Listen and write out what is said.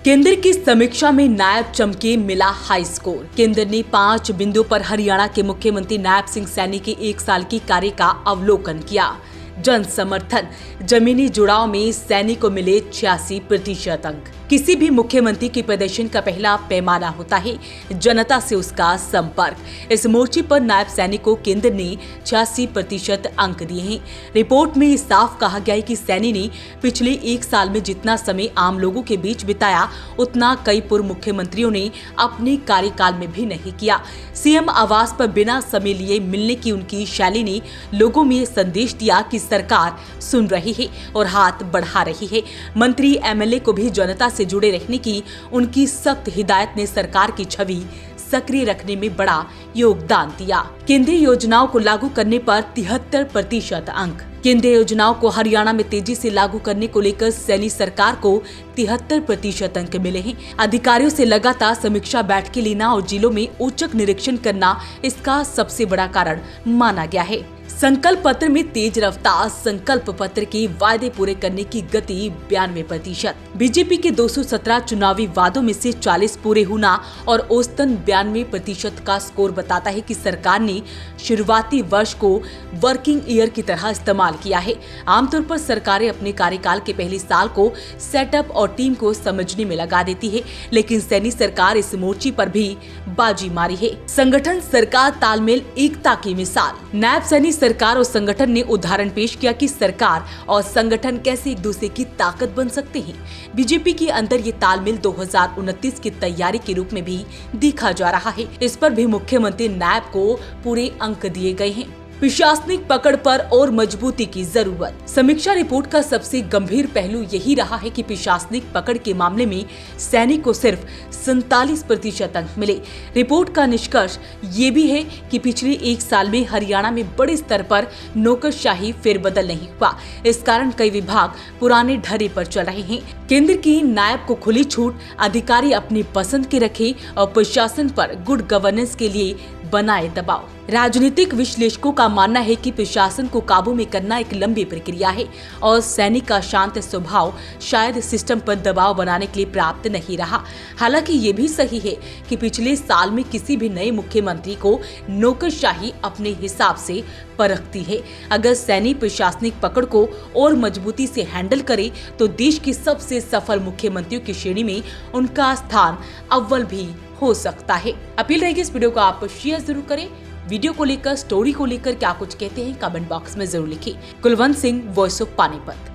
केंद्र की समीक्षा में नायब चमके, मिला हाई स्कोर। केंद्र ने 5 बिंदुओं पर हरियाणा के मुख्यमंत्री नायब सिंह सैनी के 1 साल की कार्य का अवलोकन किया। जन समर्थन, जमीनी जुड़ाव में सैनी को मिले 86% अंक। किसी भी मुख्यमंत्री के प्रदर्शन का पहला पैमाना होता है जनता से उसका संपर्क। इस मोर्चे पर नायब सैनी को केंद्र ने 86% अंक दिए हैं। रिपोर्ट में साफ कहा गया है कि सैनी ने पिछले 1 साल में जितना समय आम लोगों के बीच बिताया उतना कई पूर्व मुख्यमंत्रियों ने अपने कार्यकाल में भी नहीं किया। सीएम आवास पर बिना समय लिए मिलने की उनकी शैली ने लोगों में संदेश दिया कि सरकार सुन रही है और हाथ बढ़ा रही है। मंत्री एमएलए को भी जनता से जुड़े रहने की उनकी सख्त हिदायत ने सरकार की छवि सक्रिय रखने में बड़ा योगदान दिया। केंद्रीय योजनाओं को लागू करने पर 73% अंक। केंद्रीय योजनाओं को हरियाणा में तेजी से लागू करने को लेकर सैनी सरकार को 73% अंक मिले हैं। अधिकारियों से लगातार समीक्षा बैठकें लेना और जिलों में औचक निरीक्षण करना इसका सबसे बड़ा कारण माना गया है। संकल्प पत्र में तेज रफ्तार, संकल्प पत्र के वायदे पूरे करने की गति 92%। बीजेपी के 217 चुनावी वादों में से 40 पूरे होना और औसतन 92% का स्कोर बताता है कि सरकार ने शुरुआती वर्ष को वर्किंग ईयर की तरह इस्तेमाल किया है। आमतौर पर सरकारें अपने कार्यकाल के पहले साल को सेटअप और टीम को समझने में लगा देती है, लेकिन सैनी सरकार इस मोर्चे पर भी बाजी मारी है। संगठन, सरकार, तालमेल, एकता की मिसाल। नायब सैनी सरकार और संगठन ने उदाहरण पेश किया कि सरकार और संगठन कैसे एक दूसरे की ताकत बन सकते हैं। बीजेपी के अंदर ये तालमेल 2029 की तैयारी के रूप में भी देखा जा रहा है। इस पर भी मुख्यमंत्री नायब को पूरे अंक दिए गए हैं। प्रशासनिक पकड़ पर और मजबूती की जरूरत। समीक्षा रिपोर्ट का सबसे गंभीर पहलू यही रहा है कि प्रशासनिक पकड़ के मामले में सैनी को सिर्फ 47% अंक मिले। रिपोर्ट का निष्कर्ष ये भी है कि पिछले 1 साल में हरियाणा में बड़े स्तर पर नौकरशाही फेरबदल नहीं हुआ। इस कारण कई विभाग पुराने ढर्रे पर चल रहे हैं। केंद्र की नायब को खुली छूट, अधिकारी अपनी पसंद के रखे और प्रशासन पर गुड गवर्नेंस के लिए बनाए दबाव। राजनीतिक विश्लेषकों का मानना है कि प्रशासन को काबू में करना एक लंबी प्रक्रिया है और सैनी का शांत स्वभाव शायद सिस्टम पर दबाव बनाने के लिए पर्याप्त नहीं रहा। हालांकि ये भी सही है कि पिछले साल में किसी भी नए मुख्यमंत्री को नौकरशाही अपने हिसाब से परखती है। अगर सैनी प्रशासनिक पकड़ को और मजबूती से हैंडल करे तो देश के सबसे सफल मुख्यमंत्रियों की श्रेणी में उनका स्थान अव्वल भी हो सकता है। अपील रहेगी इस वीडियो को आप शेयर जरूर करें। वीडियो को लेकर, स्टोरी को लेकर क्या कुछ कहते हैं कमेंट बॉक्स में जरूर लिखें। Kulwant Singh, voice of Panipat.